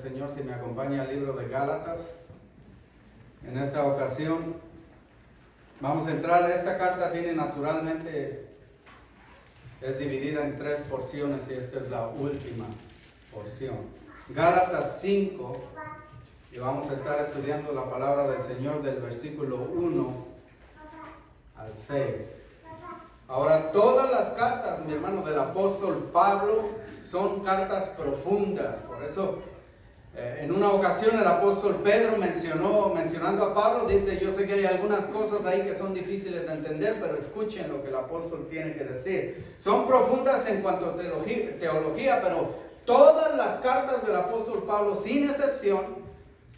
del Señor si me acompaña al libro de Gálatas. En esta ocasión vamos a entrar. Esta carta tiene naturalmente, es dividida en 3 porciones y esta es la última porción. Gálatas 5, y vamos a estar estudiando la palabra del Señor del versículo 1 al 6. Ahora, todas las cartas, mi hermano, del apóstol Pablo son cartas profundas. Por eso, en una ocasión el apóstol Pedro mencionando a Pablo, dice: yo sé que hay algunas cosas ahí que son difíciles de entender, pero escuchen lo que el apóstol tiene que decir. Son profundas en cuanto a teología, pero todas las cartas del apóstol Pablo, sin excepción,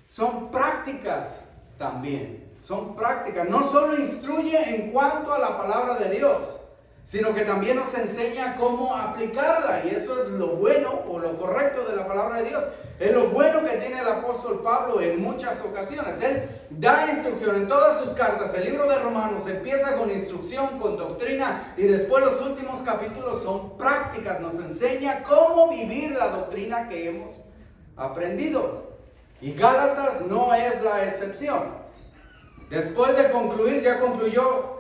son prácticas también. Son prácticas. No solo instruye en cuanto a la palabra de Dios, sino que también nos enseña cómo aplicarla. Y eso es lo bueno o lo correcto de la palabra de Dios. Es lo bueno que tiene el apóstol Pablo en muchas ocasiones. Él da instrucción en todas sus cartas. El libro de Romanos empieza con instrucción, con doctrina, y después los últimos capítulos son prácticas. Nos enseña cómo vivir la doctrina que hemos aprendido. Y Gálatas no es la excepción. Después de concluir, ya concluyó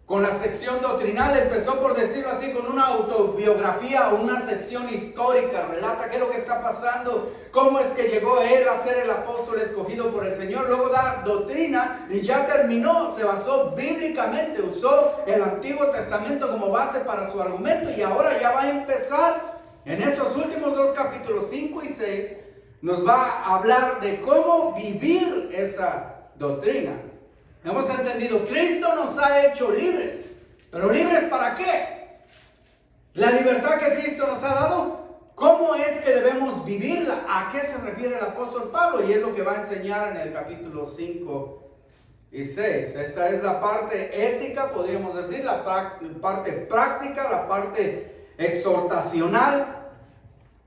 con la sección doctrinal. Empezó, por decirlo así, con una autobiografía o una sección histórica. Relata qué es lo que está pasando, cómo es que llegó él a ser el apóstol escogido por el Señor. Luego da doctrina y ya terminó. Se basó bíblicamente, usó el Antiguo Testamento como base para su argumento. Y ahora ya va a empezar en esos últimos 2 capítulos, 5 y 6. Nos va a hablar de cómo vivir esa doctrina. Hemos entendido, Cristo nos ha hecho libres. ¿Pero libres para qué? La libertad que Cristo nos ha dado, ¿cómo es que debemos vivirla? ¿A qué se refiere el apóstol Pablo? Y es lo que va a enseñar en el capítulo 5 y 6. Esta es la parte ética, podríamos decir, la parte práctica, la parte exhortacional.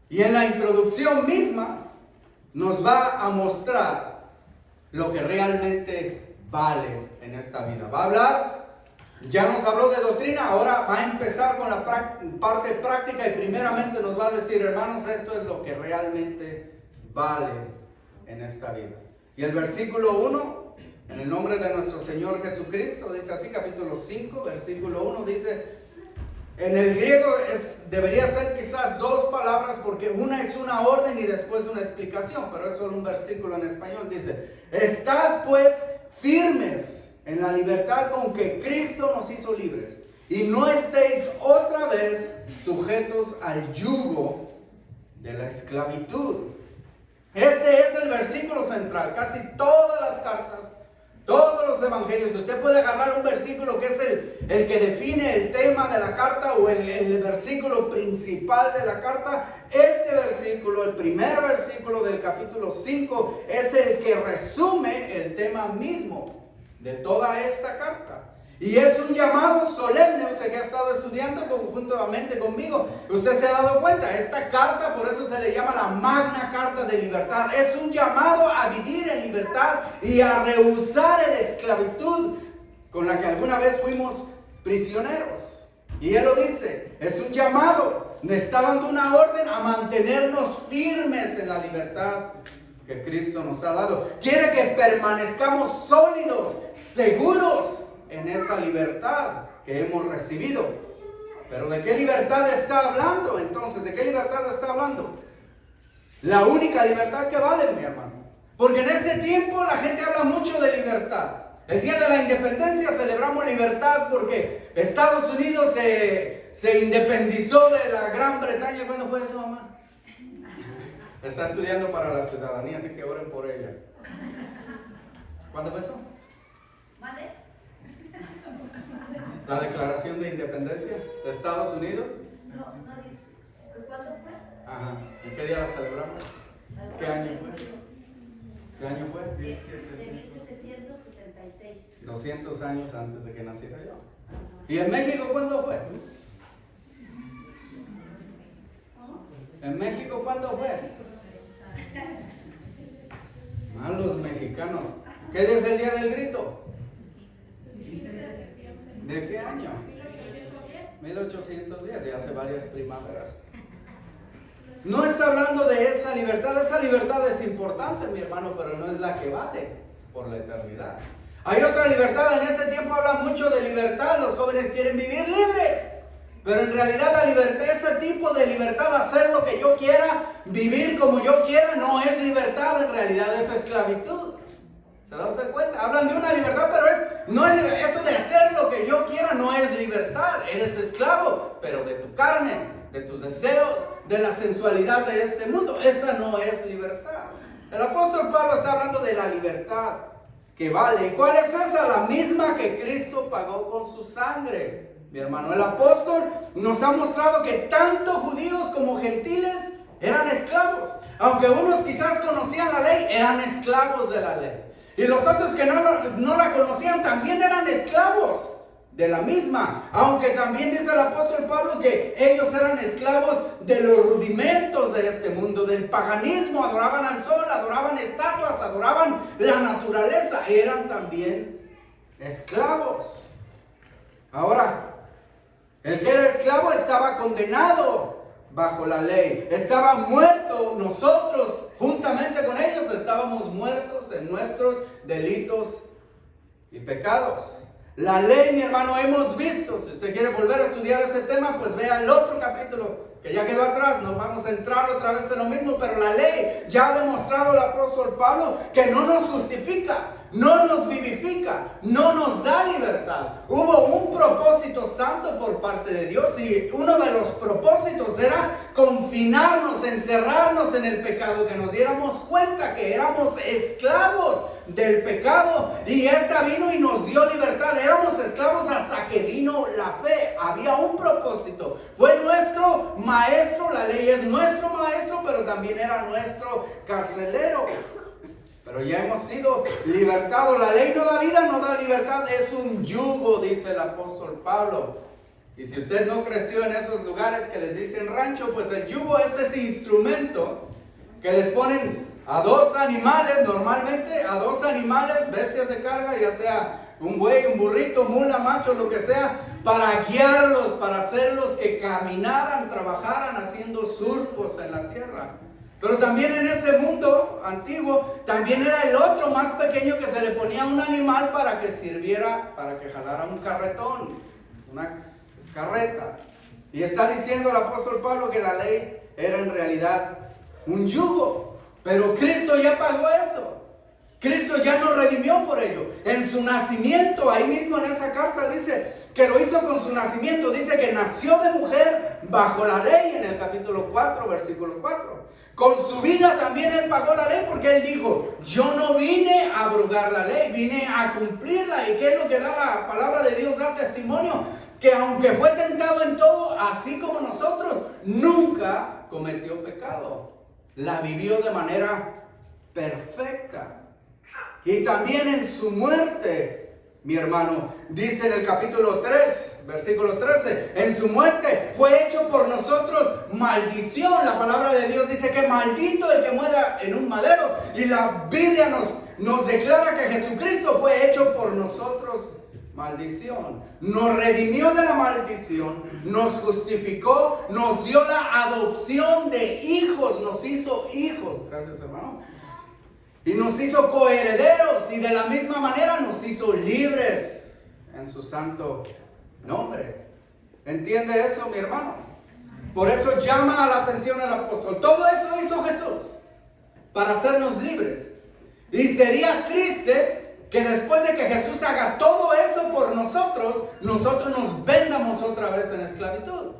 Y en la introducción misma nos va a mostrar lo que realmente vale en esta vida. Va a hablar, ya nos habló de doctrina, ahora va a empezar con la parte práctica y primeramente nos va a decir: hermanos, esto es lo que realmente vale en esta vida. Y el versículo 1, en el nombre de nuestro Señor Jesucristo, dice así, capítulo 5, versículo 1, dice, en el griego debería ser quizás 2 palabras, porque una es una orden y después una explicación, pero es solo un versículo en español. Dice: estad pues firmes en la libertad con que Cristo nos hizo libres, y no estéis otra vez sujetos al yugo de la esclavitud. Este es el versículo central. Casi todas las cartas, todos los evangelios, usted puede agarrar un versículo que es el que define el tema de la carta o el versículo principal de la carta. Este versículo, el primer versículo del capítulo 5, es el que resume el tema mismo de toda esta carta. Y es un llamado solemne. Usted que ha estado estudiando conjuntamente conmigo, usted se ha dado cuenta, esta carta, por eso se le llama la Magna Carta de Libertad. Es un llamado a vivir en libertad y a rehusar la esclavitud con la que alguna vez fuimos prisioneros. Y él lo dice, es un llamado, me está dando una orden a mantenernos firmes en la libertad que Cristo nos ha dado. Quiere que permanezcamos sólidos, seguros en esa libertad que hemos recibido. Pero ¿de qué libertad está hablando entonces? ¿De qué libertad está hablando? La única libertad que vale, mi hermano. Porque en ese tiempo la gente habla mucho de libertad. El día de la independencia celebramos libertad porque Estados Unidos se independizó de la Gran Bretaña. ¿Cuándo fue eso, mamá? Está estudiando para la ciudadanía, así que oren por ella. ¿Cuándo fue eso? ¿Vale? La declaración de independencia de Estados Unidos. No dice. ¿Cuándo fue? Ajá. ¿En qué día la celebramos? ¿Qué año fue? ¿Qué año fue? De 1776. 200 años antes de que naciera yo. ¿Y en México cuándo fue? ¿En México cuándo fue? Los mexicanos. ¿Qué es el día del grito? ¿De qué año? 1810, ya hace varias primaveras. no está hablando de esa libertad. Esa libertad es importante, mi hermano, pero no es la que vale por la eternidad. Hay otra libertad. En ese tiempo habla mucho de libertad. Los jóvenes quieren vivir libres. Pero en realidad la libertad, ese tipo de libertad, hacer lo que yo quiera, vivir como yo quiera, no es libertad. En realidad es esclavitud. ¿Se da usted cuenta? Hablan de una libertad, pero no es eso de hacer lo que yo quiera, no es libertad. Eres esclavo, pero de tu carne, de tus deseos, de la sensualidad de este mundo. Esa no es libertad. El apóstol Pablo está hablando de la libertad que vale. ¿Cuál es esa? La misma que Cristo pagó con su sangre. Mi hermano, el apóstol nos ha mostrado que tanto judíos como gentiles eran esclavos. Aunque unos quizás conocían la ley, eran esclavos de la ley. Y los otros que no la conocían también eran esclavos de la misma. Aunque también dice el apóstol Pablo que ellos eran esclavos de los rudimentos de este mundo, del paganismo. Adoraban al sol, adoraban estatuas, adoraban la naturaleza. Eran también esclavos. Ahora, el que era esclavo estaba condenado bajo la ley. Estaba muerto. Nosotros, juntamente con ellos, estábamos muertos en nuestros delitos y pecados. La ley, mi hermano, hemos visto. Si usted quiere volver a estudiar ese tema, pues vea el otro capítulo que ya quedó atrás. No vamos a entrar otra vez en lo mismo, pero la ley ya ha demostrado el apóstol Pablo que no nos justifica, no nos vivifica, no nos da libertad. Hubo un propósito santo por parte de Dios, y uno de los propósitos era confinarnos, encerrarnos en el pecado, que nos diéramos cuenta que éramos esclavos del pecado, y esta vino y nos dio libertad. Éramos esclavos hasta que vino la fe. Había un propósito. Fue nuestro maestro. La ley es nuestro maestro, pero también era nuestro carcelero. Pero ya hemos sido libertados. La ley no da vida, no da libertad. Es un yugo, dice el apóstol Pablo. Y si usted no creció en esos lugares que les dicen rancho, pues el yugo es ese instrumento que les ponen a dos animales, normalmente a dos animales, bestias de carga, ya sea un buey, un burrito, mula, macho, lo que sea, para guiarlos, para hacerlos que caminaran, trabajaran haciendo surcos en la tierra. Pero también en ese mundo antiguo, también era el otro más pequeño, que se le ponía a un animal para que sirviera, para que jalara un carretón, una carreta. Y está diciendo el apóstol Pablo que la ley era en realidad un yugo. Pero Cristo ya pagó eso. Cristo ya nos redimió por ello. En su nacimiento, ahí mismo en esa carta dice que lo hizo con su nacimiento. Dice que nació de mujer bajo la ley, en el capítulo 4, versículo 4. Con su vida también Él pagó la ley, porque Él dijo: yo no vine a abrogar la ley, vine a cumplirla. ¿Y qué es lo que da la palabra de Dios? Da testimonio que aunque fue tentado en todo, así como nosotros, nunca cometió pecado. La vivió de manera perfecta. Y también en su muerte, mi hermano, dice en el capítulo 3, versículo 13, en su muerte fue hecho por nosotros maldición. La palabra de Dios dice que maldito el que muera en un madero. Y la Biblia nos declara que Jesucristo fue hecho por nosotros maldición. Nos redimió de la maldición, nos justificó, nos dio la adopción de hijos, nos hizo hijos. Gracias, hermano. Y nos hizo coherederos, y de la misma manera nos hizo libres en su santo nombre. ¿Entiende eso, mi hermano? Por eso llama a la atención el apóstol. Todo eso hizo Jesús para hacernos libres. Y sería triste que después de que Jesús haga todo eso por nosotros, nosotros nos vendamos otra vez en esclavitud.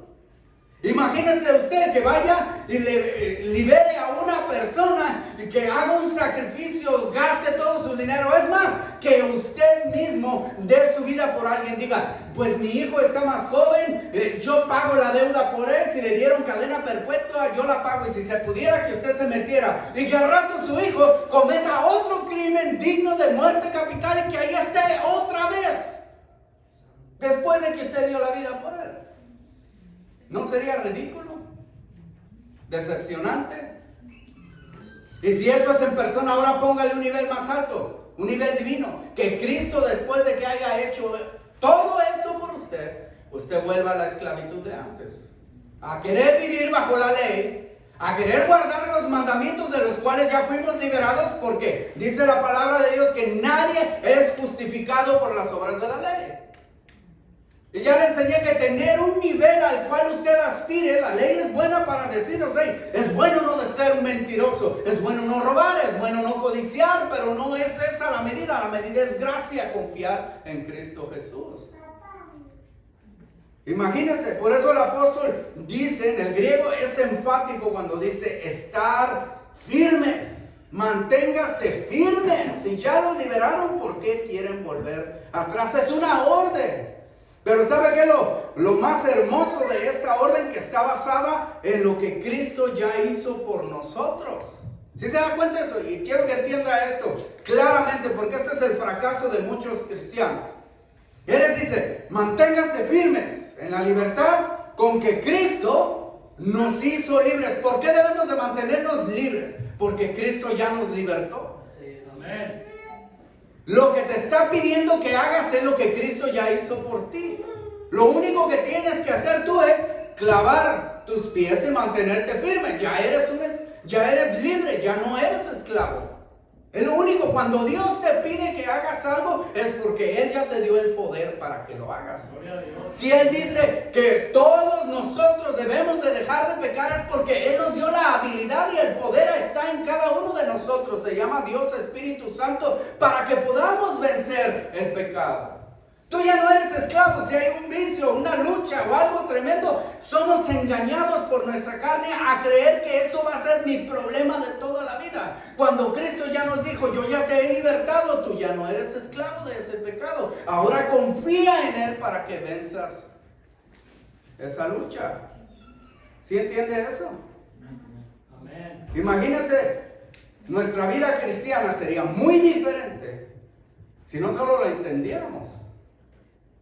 Imagínese usted que vaya y libere a una persona y que haga un sacrificio, gaste todo su dinero. Es más, que usted mismo dé su vida por alguien. Diga: pues mi hijo está más joven, yo pago la deuda por él. Si le dieron cadena perpetua, yo la pago. Y si se pudiera que usted se metiera y que al rato su hijo cometa otro crimen digno de muerte capital, y que ahí esté otra vez después de que usted dio la vida por él. ¿No sería ridículo? ¿Decepcionante? Y si eso es en persona, ahora póngale un nivel más alto, un nivel divino. Que Cristo, después de que haya hecho todo esto por usted, usted vuelva a la esclavitud de antes. A querer vivir bajo la ley, a querer guardar los mandamientos de los cuales ya fuimos liberados, porque dice la palabra de Dios que nadie es justificado por las obras de la ley. Y ya le enseñé que tener un nivel al cual usted aspire, la ley es buena para decirnos, hey, es bueno no de ser un mentiroso, es bueno no robar, es bueno no codiciar, pero no es esa la medida es gracia, confiar en Cristo Jesús. Imagínense, por eso el apóstol dice, en el griego es enfático cuando dice estar firmes, manténgase firmes. Si ya los liberaron, ¿por qué quieren volver atrás? Es una orden. Pero ¿sabe qué? Lo más hermoso de esta orden que está basada en lo que Cristo ya hizo por nosotros. ¿Sí se da cuenta de eso? Y quiero que entienda esto claramente, porque este es el fracaso de muchos cristianos. Él les dice, manténganse firmes en la libertad con que Cristo nos hizo libres. ¿Por qué debemos de mantenernos libres? Porque Cristo ya nos libertó. Sí, amén. Lo que te está pidiendo que hagas es lo que Cristo ya hizo por ti. Lo único que tienes que hacer tú es clavar tus pies y mantenerte firme. Ya eres libre, ya no eres esclavo. Es lo único. Cuando Dios te pide que hagas algo, es porque Él ya te dio el poder para que lo hagas. Gloria a Dios. Si Él dice que todos nosotros debemos de dejar de pecar, es porque Él nos dio la habilidad y el poder está en cada uno de nosotros. Se llama Dios Espíritu Santo para que podamos vencer el pecado. Tú ya no eres esclavo. Si hay un vicio, una lucha o algo tremendo, somos engañados por nuestra carne a creer que eso va a ser mi problema de toda la vida. Cuando Cristo ya nos dijo, yo ya te he libertado, tú ya no eres esclavo de ese pecado. Ahora confía en Él para que venzas esa lucha. ¿Sí entiende eso? Amén. Imagínense, nuestra vida cristiana sería muy diferente si no solo la entendiéramos,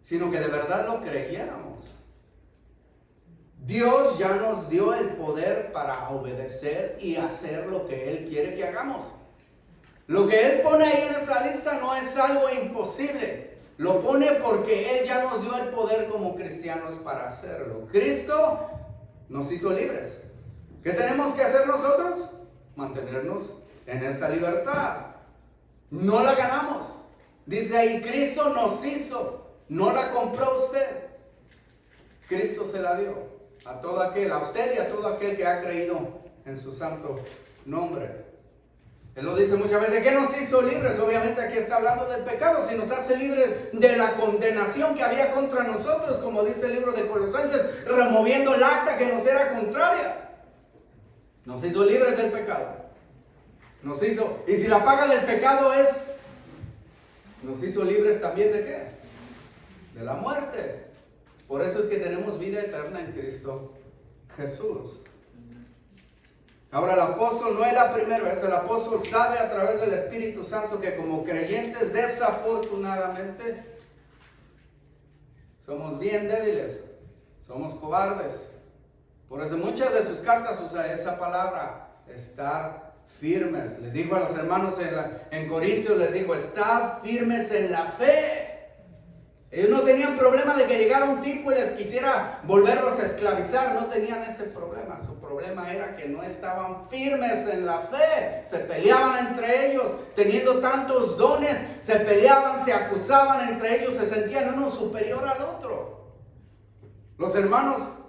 sino que de verdad lo creyéramos. Dios ya nos dio el poder para obedecer y hacer lo que Él quiere que hagamos. Lo que Él pone ahí en esa lista no es algo imposible. Lo pone porque Él ya nos dio el poder como cristianos para hacerlo. Cristo nos hizo libres. ¿Qué tenemos que hacer nosotros? Mantenernos en esa libertad. No la ganamos. Dice ahí, Cristo nos hizo. No la compró usted. Cristo se la dio a todo aquel, a usted y a todo aquel que ha creído en su santo nombre. Él lo dice muchas veces. ¿Qué nos hizo libres? Obviamente aquí está hablando del pecado. Si nos hace libres de la condenación que había contra nosotros, como dice el libro de Colosenses, removiendo el acta que nos era contraria. Nos hizo libres del pecado. Nos hizo. Y si la paga del pecado es, nos hizo libres también ¿de qué? De la muerte. Por eso es que tenemos vida eterna en Cristo Jesús. Ahora el apóstol no es la primera vez. El apóstol sabe a través del Espíritu Santo que como creyentes desafortunadamente somos bien débiles, somos cobardes. Por eso muchas de sus cartas usa esa palabra, estar firmes. Les dijo a los hermanos en Corintios, les dijo, estad firmes en la fe. Ellos no tenían problema de que llegara un tipo y les quisiera volverlos a esclavizar. No tenían ese problema. Su problema era que no estaban firmes en la fe. Se peleaban entre ellos. Teniendo tantos dones, se peleaban, se acusaban entre ellos. Se sentían uno superior al otro. Los hermanos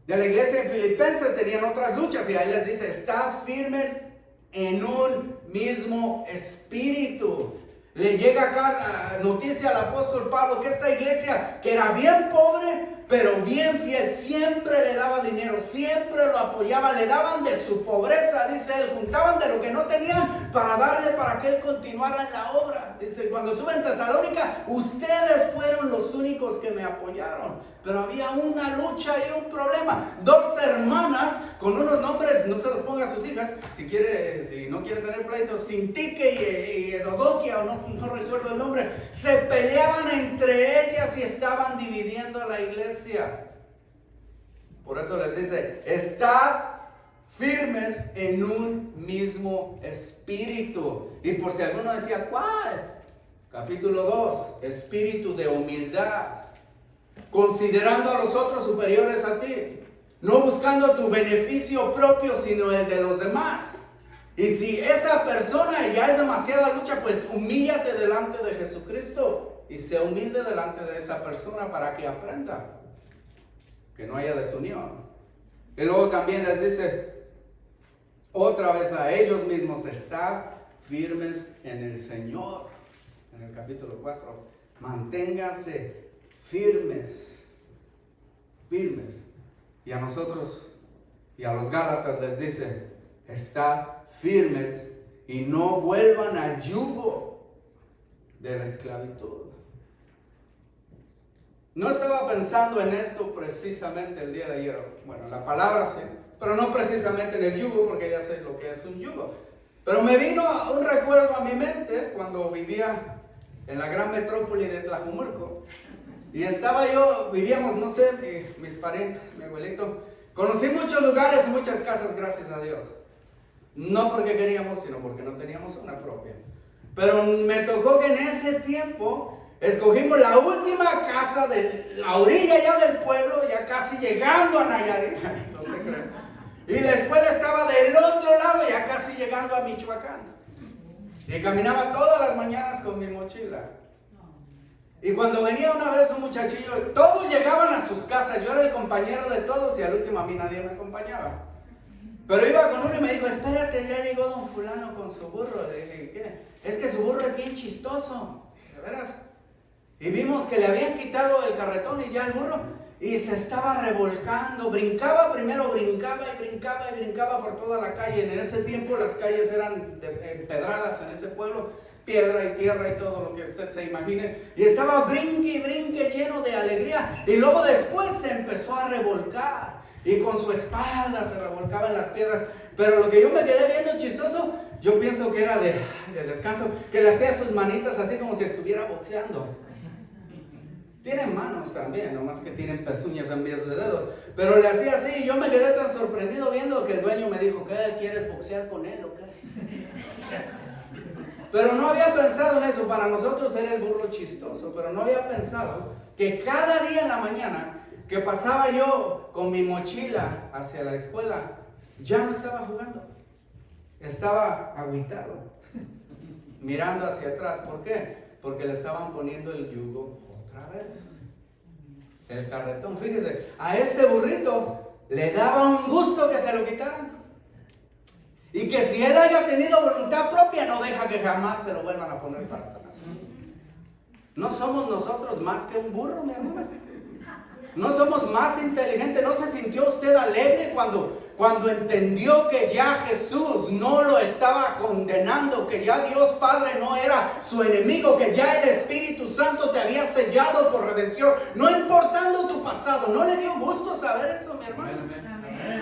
de la iglesia en Filipenses tenían otras luchas. Y ahí les dice, estad firmes en un mismo espíritu. Le llega acá noticia al apóstol Pablo que esta iglesia, que era bien pobre, pero bien fiel, siempre le daba dinero, siempre lo apoyaba, le daban de su pobreza, dice él, juntaban de lo que no tenían para darle para que él continuara en la obra. Dice, cuando sube en Tesalónica, ustedes fueron los únicos que me apoyaron. Pero había una lucha y un problema. Dos hermanas con unos nombres, no se los ponga a sus hijas, si no quiere tener pleitos, Sintique y Edodoquia, o no recuerdo el nombre, se peleaban entre ellas y estaban dividiendo a la iglesia. Por eso les dice, estad firmes en un mismo espíritu. Y por si alguno decía, ¿cuál? Capítulo 2, espíritu de humildad, considerando a los otros superiores a ti. no buscando tu beneficio propio, sino el de los demás. Y si esa persona ya es demasiada lucha, pues humíllate delante de Jesucristo y sé humilde delante de esa persona para que aprenda, que no haya desunión. Y luego también les dice otra vez a ellos mismos, estad firmes en el Señor. En el capítulo 4, manténganse firmes. Y a nosotros y a los Gálatas les dice, estad firmes y no vuelvan al yugo de la esclavitud. No estaba pensando en esto precisamente el día de ayer. Bueno, la palabra sí, pero no precisamente en el yugo, porque ya sé lo que es un yugo. Pero me vino un recuerdo a mi mente cuando vivía en la gran metrópoli de Tlajumulco. Y vivíamos, no sé, mis parientes, mi abuelito. Conocí muchos lugares y muchas casas, gracias a Dios. No porque queríamos, sino porque no teníamos una propia. Pero me tocó que en ese tiempo escogimos la última casa de la orilla ya del pueblo, ya casi llegando a Nayarit, no se cree. Y la escuela estaba del otro lado, ya casi llegando a Michoacán. Y caminaba todas las mañanas con mi mochila. Y cuando venía una vez un muchachillo, todos llegaban a sus casas, yo era el compañero de todos y al último a mí nadie me acompañaba. Pero iba con uno y me dijo, espérate, ya llegó don fulano con su burro. Le dije, ¿qué? Es que su burro es bien chistoso, ¿de veras? Y vimos que le habían quitado el carretón y ya el burro, y se estaba revolcando, brincaba por toda la calle. En ese tiempo las calles eran empedradas en ese pueblo, piedra y tierra y todo lo que usted se imagine. Y estaba brinque lleno de alegría. Y luego después se empezó a revolcar. Y con su espalda se revolcaba en las piedras. Pero lo que yo me quedé viendo chistoso, yo pienso que era de descanso, que le hacía sus manitas así como si estuviera boxeando. Tienen manos también, nomás que tienen pezuñas en vez de dedos. Pero le hacía así y yo me quedé tan sorprendido viendo que el dueño me dijo, ¿qué? ¿Quieres boxear con él o qué? Pero no había pensado en eso. Para nosotros era el burro chistoso, pero no había pensado que cada día en la mañana que pasaba yo con mi mochila hacia la escuela, ya no estaba jugando, estaba agüitado, mirando hacia atrás. ¿Por qué? Porque le estaban poniendo el yugo otra vez, el carretón. Fíjese, a este burrito le daba un gusto que se lo quitaran. Y que si él haya tenido voluntad propia, no deja que jamás se lo vuelvan a poner para atrás. No somos nosotros más que un burro, mi hermana. No somos más inteligentes. ¿No se sintió usted alegre cuando entendió que ya Jesús no lo estaba condenando, que ya Dios Padre no era su enemigo, que ya el Espíritu Santo te había sellado por redención, no importando tu pasado? ¿No le dio gusto saber eso, mi hermano?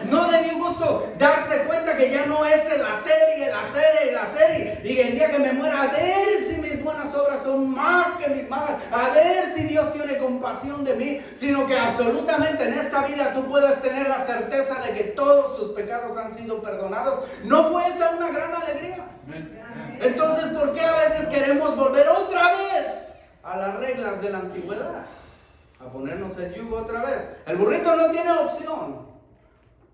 ¿No le dio gusto darse cuenta que ya no es el hacer y el hacer y el hacer? Y el día que me muera, a ver si mis buenas obras son más que mis malas, a ver si Dios tiene compasión de mí, sino que absolutamente en esta vida tú puedes tener la certeza de que todos tus pecados han sido perdonados. ¿No fue esa una gran alegría? Entonces, ¿por qué a veces queremos volver otra vez a las reglas de la antigüedad? A ponernos el yugo otra vez. El burrito no tiene opción.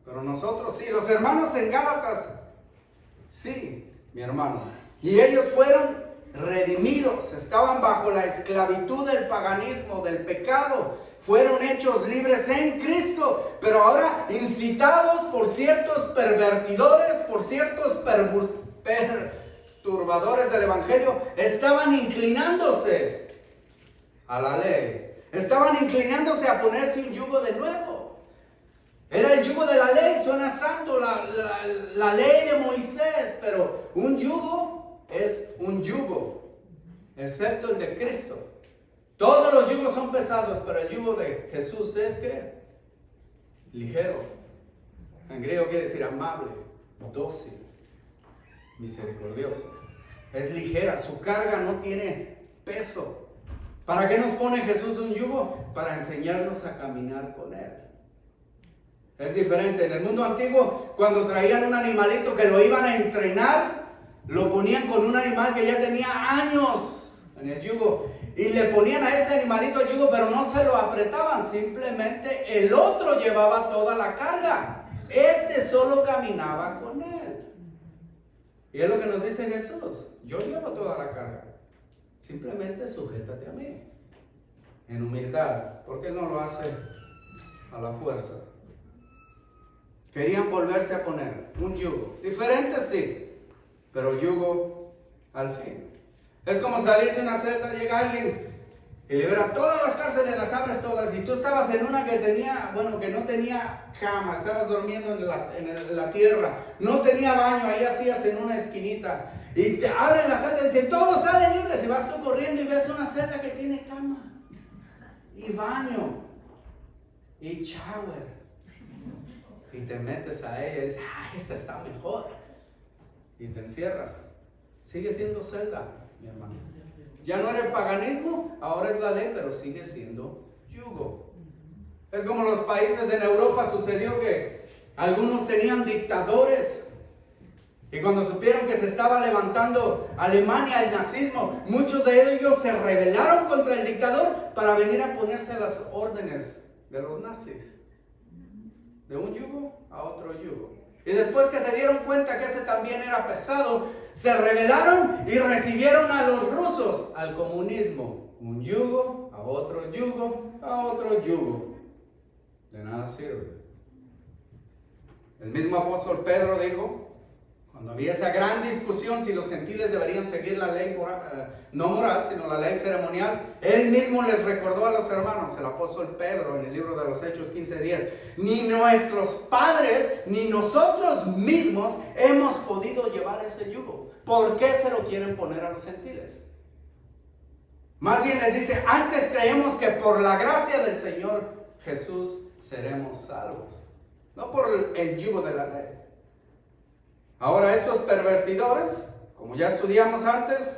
Pero nosotros sí, los hermanos en Gálatas, sí, mi hermano. Y ellos fueron redimidos, estaban bajo la esclavitud del paganismo, del pecado. Fueron hechos libres en Cristo, pero ahora incitados por ciertos pervertidores, por ciertos perturbadores del evangelio, estaban inclinándose a la ley. Estaban inclinándose a ponerse un yugo de nuevo. Era el yugo de la ley, suena santo, la ley de Moisés, pero un yugo es un yugo, excepto el de Cristo. Todos los yugos son pesados, pero el yugo de Jesús es ¿qué? Ligero. En griego quiere decir amable, dócil, misericordioso. Es ligera, su carga no tiene peso. ¿Para qué nos pone Jesús un yugo? Para enseñarnos a caminar con Él. Es diferente. En el mundo antiguo, cuando traían un animalito que lo iban a entrenar, lo ponían con un animal que ya tenía años en el yugo. y le ponían a este animalito el yugo, pero no se lo apretaban, simplemente el otro llevaba toda la carga. Este solo caminaba con él. Y es lo que nos dice Jesús: yo llevo toda la carga, simplemente sujétate a mí, en humildad, porque Él no lo hace a la fuerza. Querían volverse a poner un yugo, diferente sí, pero yugo al fin. Es como salir de una celda, llega alguien y libera todas las cárceles, las abres todas, y tú estabas en una que tenía, que no tenía cama, estabas durmiendo en la tierra, no tenía baño, ahí hacías en una esquinita, y te abren la celda y dicen, todos salen libres, y vas tú corriendo y ves una celda que tiene cama, y baño, y shower, y te metes a ella y dices, esta está mejor, y te encierras. Sigue siendo celda, mi hermano. Ya no era el paganismo, ahora es la ley, pero sigue siendo yugo. Es como los países en Europa, sucedió que algunos tenían dictadores, y cuando supieron que se estaba levantando Alemania, el nazismo, muchos de ellos se rebelaron contra el dictador para venir a ponerse a las órdenes de los nazis. De un yugo a otro yugo. Y después que se dieron cuenta que ese también era pesado, se rebelaron y recibieron a los rusos al comunismo. Un yugo a otro yugo a otro yugo. De nada sirve. El mismo apóstol Pedro dijo, cuando había esa gran discusión si los gentiles deberían seguir la ley no moral, sino la ley ceremonial, él mismo les recordó a los hermanos, el apóstol Pedro, en el libro de los Hechos 15:10, ni nuestros padres, ni nosotros mismos hemos podido llevar ese yugo. ¿Por qué se lo quieren poner a los gentiles? Más bien les dice, antes creemos que por la gracia del Señor Jesús seremos salvos, no por el yugo de la ley. Ahora estos pervertidores, como ya estudiamos antes,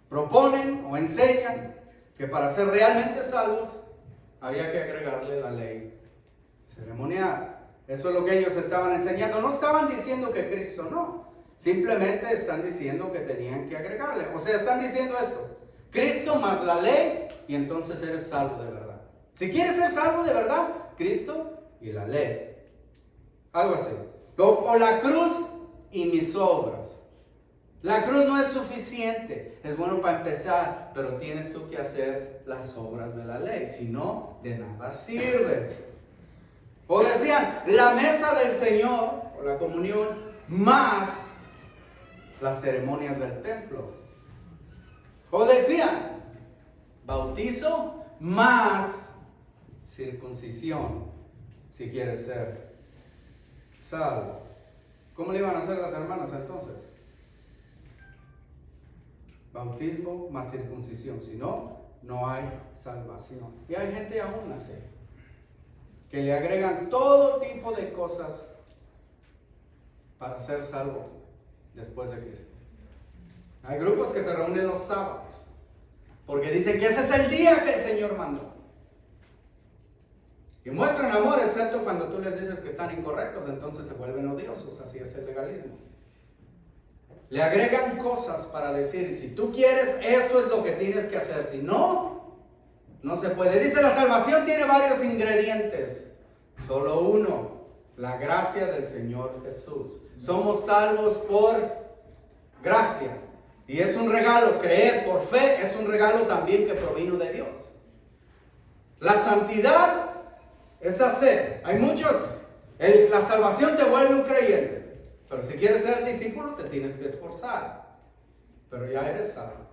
proponen o enseñan que para ser realmente salvos había que agregarle la ley ceremonial. Eso es lo que ellos estaban enseñando. No estaban diciendo que Cristo no, simplemente están diciendo que tenían que agregarle. O sea, están diciendo esto: Cristo más la ley, y entonces eres salvo de verdad. Si quieres ser salvo de verdad, Cristo y la ley. Algo así. O la cruz y mis obras. La cruz no es suficiente. Es bueno para empezar, pero tienes tú que hacer las obras de la ley. Si no, de nada sirve. O decían, la mesa del Señor, o la comunión, más las ceremonias del templo. O decían, bautizo más circuncisión, si quieres ser salvo. ¿Cómo le iban a hacer las hermanas entonces? Bautismo más circuncisión. Si no, no hay salvación. Y hay gente aún así, que le agregan todo tipo de cosas para ser salvo después de Cristo. Hay grupos que se reúnen los sábados porque dicen que ese es el día que el Señor mandó. Y muestran amor, excepto cuando tú les dices que están incorrectos, entonces se vuelven odiosos. Así es el legalismo. Le agregan cosas para decir, si tú quieres, eso es lo que tienes que hacer. Si no, no se puede. Dice, la salvación tiene varios ingredientes. Solo uno, la gracia del Señor Jesús. Somos salvos por gracia. Y es un regalo. Creer por fe es un regalo también que provino de Dios. La santidad es hacer. Hay muchos. La salvación te vuelve un creyente. Pero si quieres ser discípulo, te tienes que esforzar. Pero ya eres salvo.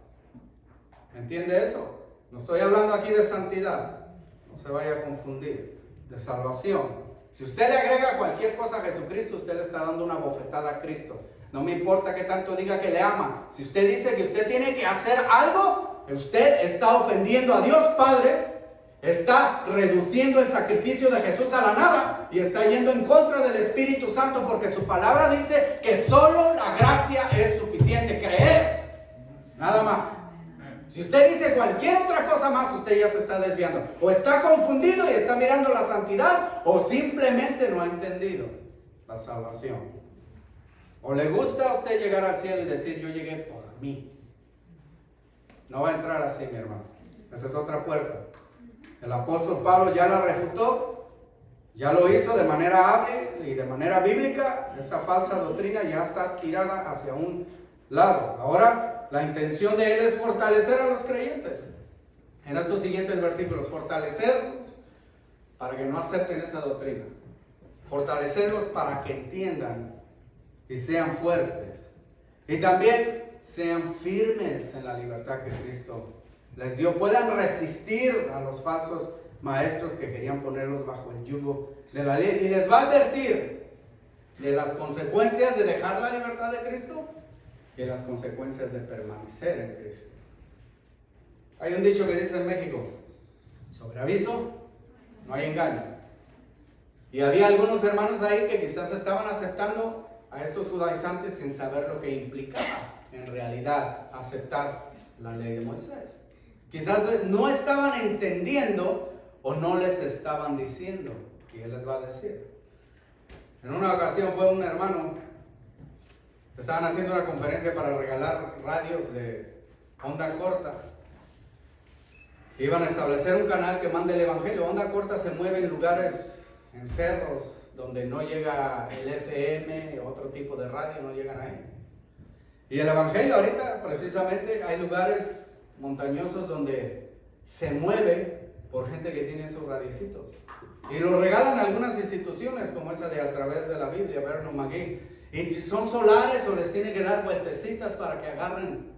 ¿Entiende eso? No estoy hablando aquí de santidad. No se vaya a confundir. De salvación. Si usted le agrega cualquier cosa a Jesucristo, usted le está dando una bofetada a Cristo. No me importa que tanto diga que le ama. Si usted dice que usted tiene que hacer algo, usted está ofendiendo a Dios Padre. Está reduciendo el sacrificio de Jesús a la nada y está yendo en contra del Espíritu Santo, porque su palabra dice que solo la gracia es suficiente. Creer, nada más. Si usted dice cualquier otra cosa más, usted ya se está desviando. O está confundido y está mirando la santidad, o simplemente no ha entendido la salvación. O le gusta a usted llegar al cielo y decir, yo llegué por mí. No va a entrar así, mi hermano. Esa es otra puerta. El apóstol Pablo ya la refutó, ya lo hizo de manera hábil y de manera bíblica. Esa falsa doctrina ya está tirada hacia un lado. Ahora, la intención de él es fortalecer a los creyentes. En estos siguientes versículos, fortalecerlos para que no acepten esa doctrina. Fortalecerlos para que entiendan y sean fuertes. Y también sean firmes en la libertad que Cristo les dio. Puedan resistir a los falsos maestros que querían ponerlos bajo el yugo de la ley. Y les va a advertir de las consecuencias de dejar la libertad de Cristo y de las consecuencias de permanecer en Cristo. Hay un dicho que dice en México: sobre aviso no hay engaño. Y había algunos hermanos ahí que quizás estaban aceptando a estos judaizantes sin saber lo que implicaba en realidad aceptar la ley de Moisés. Quizás no estaban entendiendo o no les estaban diciendo. Y él les va a decir. En una ocasión fue un hermano, estaban haciendo una conferencia para regalar radios de onda corta. Iban a establecer un canal que mande el evangelio. Onda corta se mueve en lugares, en cerros, donde no llega el FM, otro tipo de radio, no llegan ahí. Y el evangelio ahorita, precisamente, hay lugares montañosos donde se mueve por gente que tiene sus radicitos. Y lo regalan a algunas instituciones, como esa de A Través de la Biblia, Vernon McGee. Y son solares o les tiene que dar vueltecitas para que agarren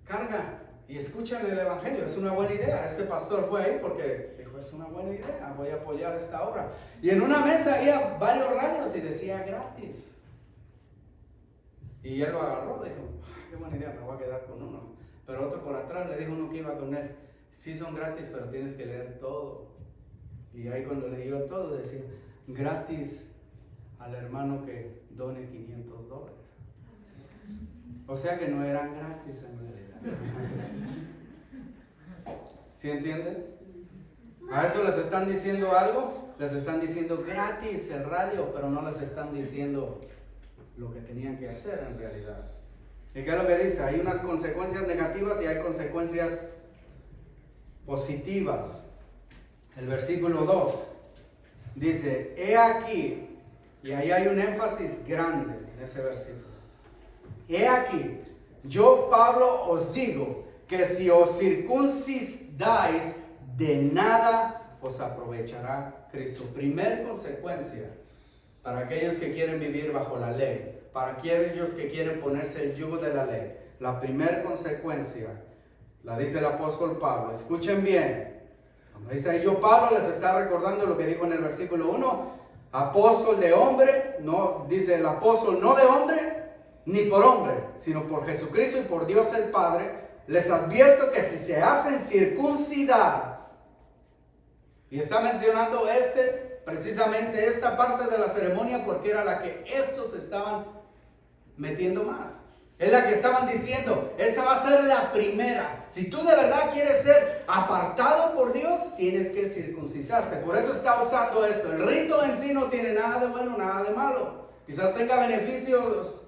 carga y escuchen el evangelio. Es una buena idea. Este pastor fue ahí porque dijo: es una buena idea, voy a apoyar esta obra. Y en una mesa había varios radios y decía gratis. Y él lo agarró, dijo: qué buena idea, me voy a quedar con uno. Pero otro por atrás le dijo uno que iba con él: sí son gratis, pero tienes que leer todo. Y ahí cuando leyó todo decía: gratis al hermano que done $500. O sea que no eran gratis en realidad. ¿Sí entienden? A eso les están diciendo algo, les están diciendo gratis el radio, pero no les están diciendo lo que tenían que hacer en realidad. ¿Y qué es lo que dice? Hay unas consecuencias negativas y hay consecuencias positivas. El versículo 2 dice: he aquí, y ahí hay un énfasis grande en ese versículo. He aquí, yo Pablo os digo que si os circuncidáis, de nada os aprovechará Cristo. Primer consecuencia para aquellos que quieren vivir bajo la ley, para aquellos que quieren ponerse el yugo de la ley. La primera consecuencia la dice el apóstol Pablo. Escuchen bien. Cuando dice ahí yo Pablo, les está recordando lo que dijo en el versículo 1. Apóstol de hombre, no dice el apóstol, no de hombre ni por hombre, sino por Jesucristo y por Dios el Padre. Les advierto que si se hacen circuncidar, y está mencionando precisamente esta parte de la ceremonia porque era la que estos estaban metiendo más. Es la que estaban diciendo: esta va a ser la primera. Si tú de verdad quieres ser apartado por Dios, tienes que circuncisarte. Por eso está usando esto. El rito en sí no tiene nada de bueno, nada de malo. Quizás tenga beneficios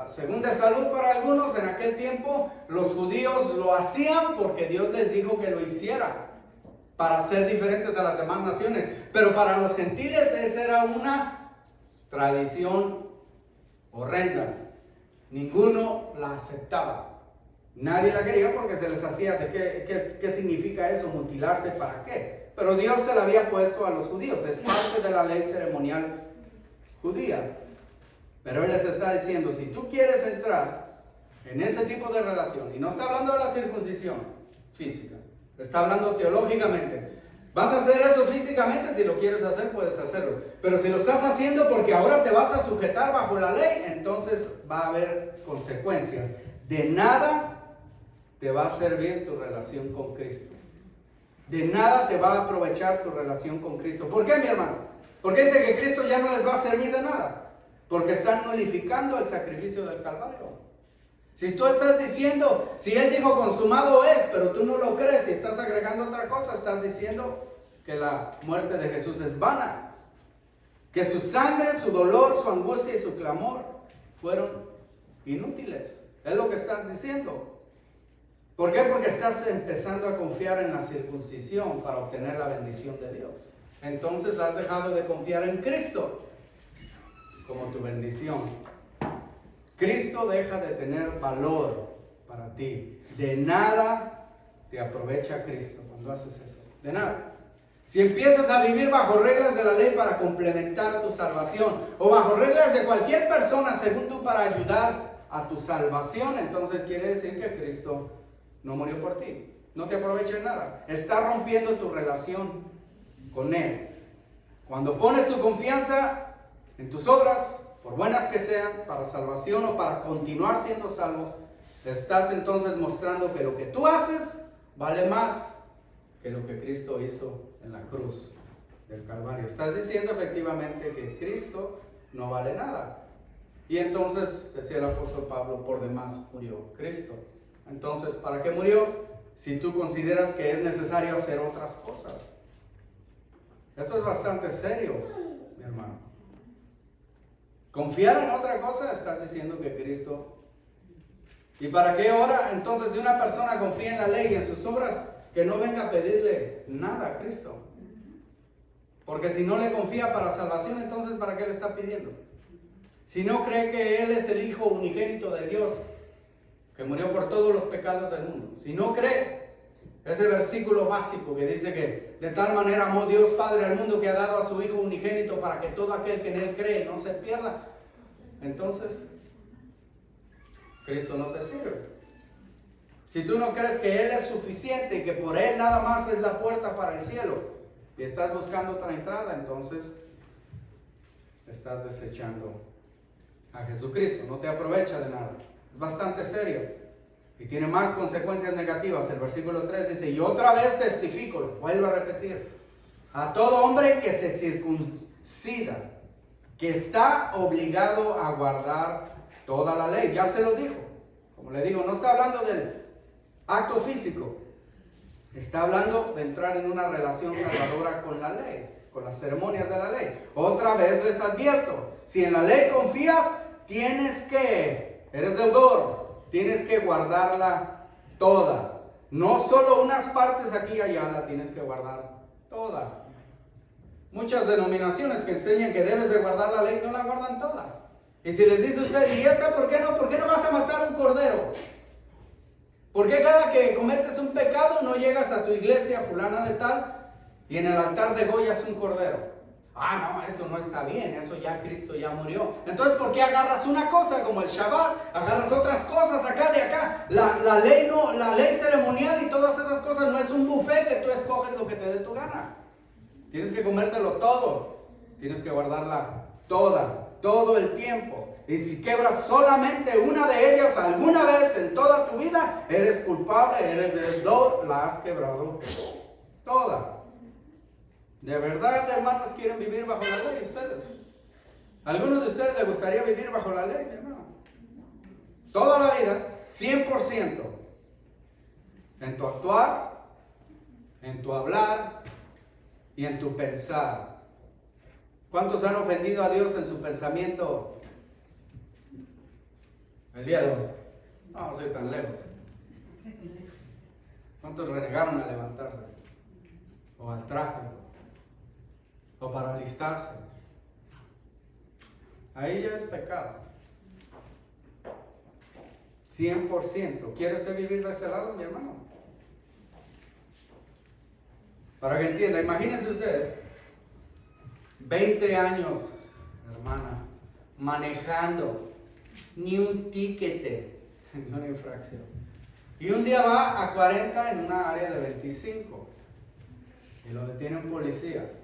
según de salud para algunos. En aquel tiempo los judíos lo hacían porque Dios les dijo que lo hiciera, para ser diferentes a las demás naciones. Pero para los gentiles esa era una tradición horrenda. Ninguno la aceptaba. Nadie la quería porque se les hacía de qué significa eso, mutilarse, ¿para qué? Pero Dios se la había puesto a los judíos. Es parte de la ley ceremonial judía. Pero Él les está diciendo: si tú quieres entrar en ese tipo de relación, y no está hablando de la circuncisión física, está hablando teológicamente. Vas a hacer eso físicamente, si lo quieres hacer, puedes hacerlo. Pero si lo estás haciendo porque ahora te vas a sujetar bajo la ley, entonces va a haber consecuencias. De nada te va a servir tu relación con Cristo. De nada te va a aprovechar tu relación con Cristo. ¿Por qué, mi hermano? Porque dice que Cristo ya no les va a servir de nada. Porque están nulificando el sacrificio del Calvario. Si tú estás diciendo, si Él dijo consumado es, pero tú no lo crees y estás agregando otra cosa, estás diciendo que la muerte de Jesús es vana. Que su sangre, su dolor, su angustia y su clamor fueron inútiles. Es lo que estás diciendo. ¿Por qué? Porque estás empezando a confiar en la circuncisión para obtener la bendición de Dios. Entonces has dejado de confiar en Cristo como tu bendición. Cristo deja de tener valor para ti. De nada te aprovecha Cristo cuando haces eso. De nada. Si empiezas a vivir bajo reglas de la ley para complementar tu salvación, o bajo reglas de cualquier persona según tú para ayudar a tu salvación, entonces quiere decir que Cristo no murió por ti. No te aprovecha en nada. Está rompiendo tu relación con Él. Cuando pones tu confianza en tus obras, por buenas que sean, para salvación o para continuar siendo salvo, estás entonces mostrando que lo que tú haces vale más que lo que Cristo hizo en la cruz del Calvario. Estás diciendo efectivamente que Cristo no vale nada. Y entonces, decía el apóstol Pablo, por demás murió Cristo. Entonces, ¿para qué murió? Si tú consideras que es necesario hacer otras cosas. Esto es bastante serio, mi hermano. Confiar en otra cosa, estás diciendo que Cristo. ¿Y para qué ahora entonces si una persona confía en la ley y en sus obras, que no venga a pedirle nada a Cristo? Porque si no le confía para salvación, entonces ¿para qué le está pidiendo? Si no cree que Él es el Hijo unigénito de Dios, que murió por todos los pecados del mundo. Si no cree, ese versículo básico que dice que de tal manera amó Dios Padre al mundo que ha dado a su Hijo unigénito para que todo aquel que en Él cree no se pierda. Entonces, Cristo no te sirve. Si tú no crees que Él es suficiente y que por Él nada más es la puerta para el cielo y estás buscando otra entrada, entonces estás desechando a Jesucristo. No te aprovecha de nada. Es bastante serio y tiene más consecuencias negativas. El versículo 3 dice: y otra vez testifico, vuelvo a repetir, a todo hombre que se circuncida, que está obligado a guardar toda la ley. Ya se lo dijo. Como le digo, no está hablando del acto físico, está hablando de entrar en una relación salvadora con la ley, con las ceremonias de la ley. Otra vez les advierto, si en la ley confías, eres deudor, tienes que guardarla toda. No solo unas partes aquí y allá, la tienes que guardar toda. Muchas denominaciones que enseñan que debes de guardar la ley, no la guardan toda. Y si les dice usted, ¿y esta por qué no? ¿Por qué no vas a matar un cordero? ¿Por qué cada que cometes un pecado no llegas a tu iglesia fulana de tal y en el altar degollas un cordero? Ah, no, eso no está bien, eso ya Cristo ya murió. Entonces, ¿por qué agarras una cosa como el Shabbat? Agarras otras cosas acá de acá. La ley no, la ley ceremonial y todas esas cosas no es un buffet que tú escoges lo que te dé tu gana. Tienes que comértelo todo. Tienes que guardarla toda, todo el tiempo. Y si quebras solamente una de ellas alguna vez en toda tu vida, eres culpable, eres deudor, la has quebrado toda. ¿De verdad, hermanos, quieren vivir bajo la ley ustedes? ¿Algunos de ustedes les gustaría vivir bajo la ley, mi hermano? Toda la vida, 100%. En tu actuar, en tu hablar y en tu pensar. ¿Cuántos han ofendido a Dios en su pensamiento el día de hoy? No soy tan lejos. ¿Cuántos renegaron a levantarse? O al tráfico. O para alistarse. Ahí ya es pecado. 100%. ¿Quiere usted vivir de ese lado, mi hermano? Para que entienda, imagínese usted 20 años, hermana, manejando, ni un tiquete, ni una infracción. Y un día va a 40 en una área de 25 y lo detiene un policía.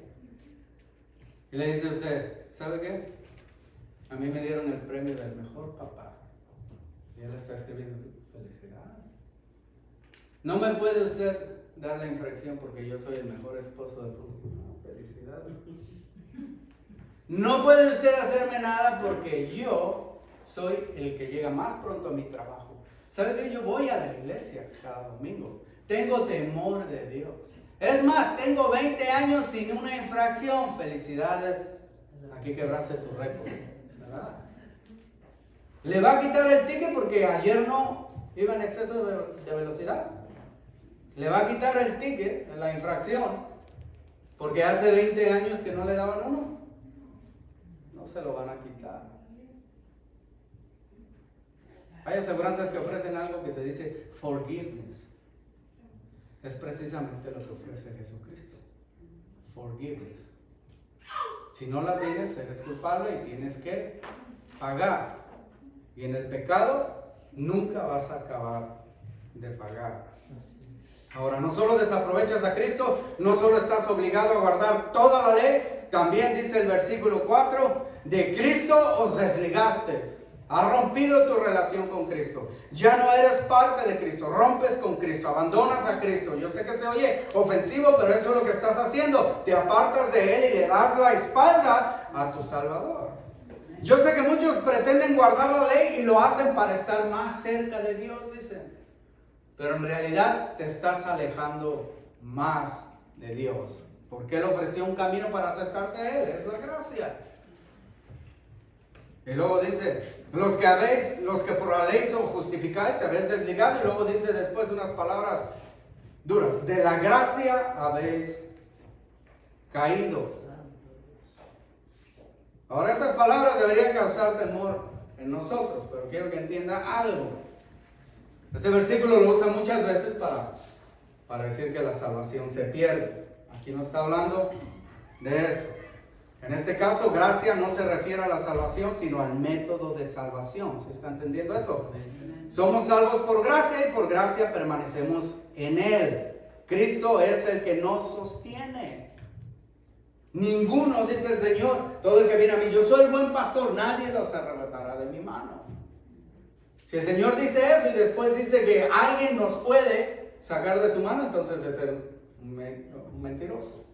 Y le dice a usted, ¿sabe qué? A mí me dieron el premio del mejor papá. Y él está escribiendo, felicidad. No me puede usted dar la infracción porque yo soy el mejor esposo del mundo. No, felicidad. No puede usted hacerme nada porque yo soy el que llega más pronto a mi trabajo. ¿Sabe qué? Yo voy a la iglesia cada domingo. Tengo temor de Dios. Es más, tengo 20 años sin una infracción. Felicidades. Aquí quebraste tu récord, ¿verdad? Le va a quitar el ticket porque ayer no iba en exceso de velocidad. Le va a quitar el ticket, la infracción, porque hace 20 años que no le daban uno. No se lo van a quitar. Hay aseguranzas que ofrecen algo que se dice forgiveness. Es precisamente lo que ofrece Jesucristo. Forgiveness. Si no la tienes, eres culpable y tienes que pagar. Y en el pecado nunca vas a acabar de pagar. Ahora, no solo desaprovechas a Cristo, no solo estás obligado a guardar toda la ley, también dice el versículo 4, de Cristo os desligasteis. Has rompido tu relación con Cristo. Ya no eres parte de Cristo. Rompes con Cristo. Abandonas a Cristo. Yo sé que se oye ofensivo, pero eso es lo que estás haciendo. Te apartas de Él y le das la espalda a tu Salvador. Yo sé que muchos pretenden guardar la ley y lo hacen para estar más cerca de Dios, dicen. Pero en realidad te estás alejando más de Dios. Porque Él ofreció un camino para acercarse a Él. Es la gracia. Y luego dice, los que por la ley son justificados, te habéis desligado. Y luego dice después unas palabras duras. De la gracia habéis caído. Ahora esas palabras deberían causar temor en nosotros, pero quiero que entienda algo. Este versículo lo usa muchas veces para decir que la salvación se pierde. Aquí no está hablando de eso. En este caso, gracia no se refiere a la salvación, sino al método de salvación. ¿Se está entendiendo eso? Somos salvos por gracia y por gracia permanecemos en Él. Cristo es el que nos sostiene. Ninguno, dice el Señor, todo el que viene a mí, yo soy el buen pastor, nadie los arrebatará de mi mano. Si el Señor dice eso y después dice que alguien nos puede sacar de su mano, entonces es un mentiroso.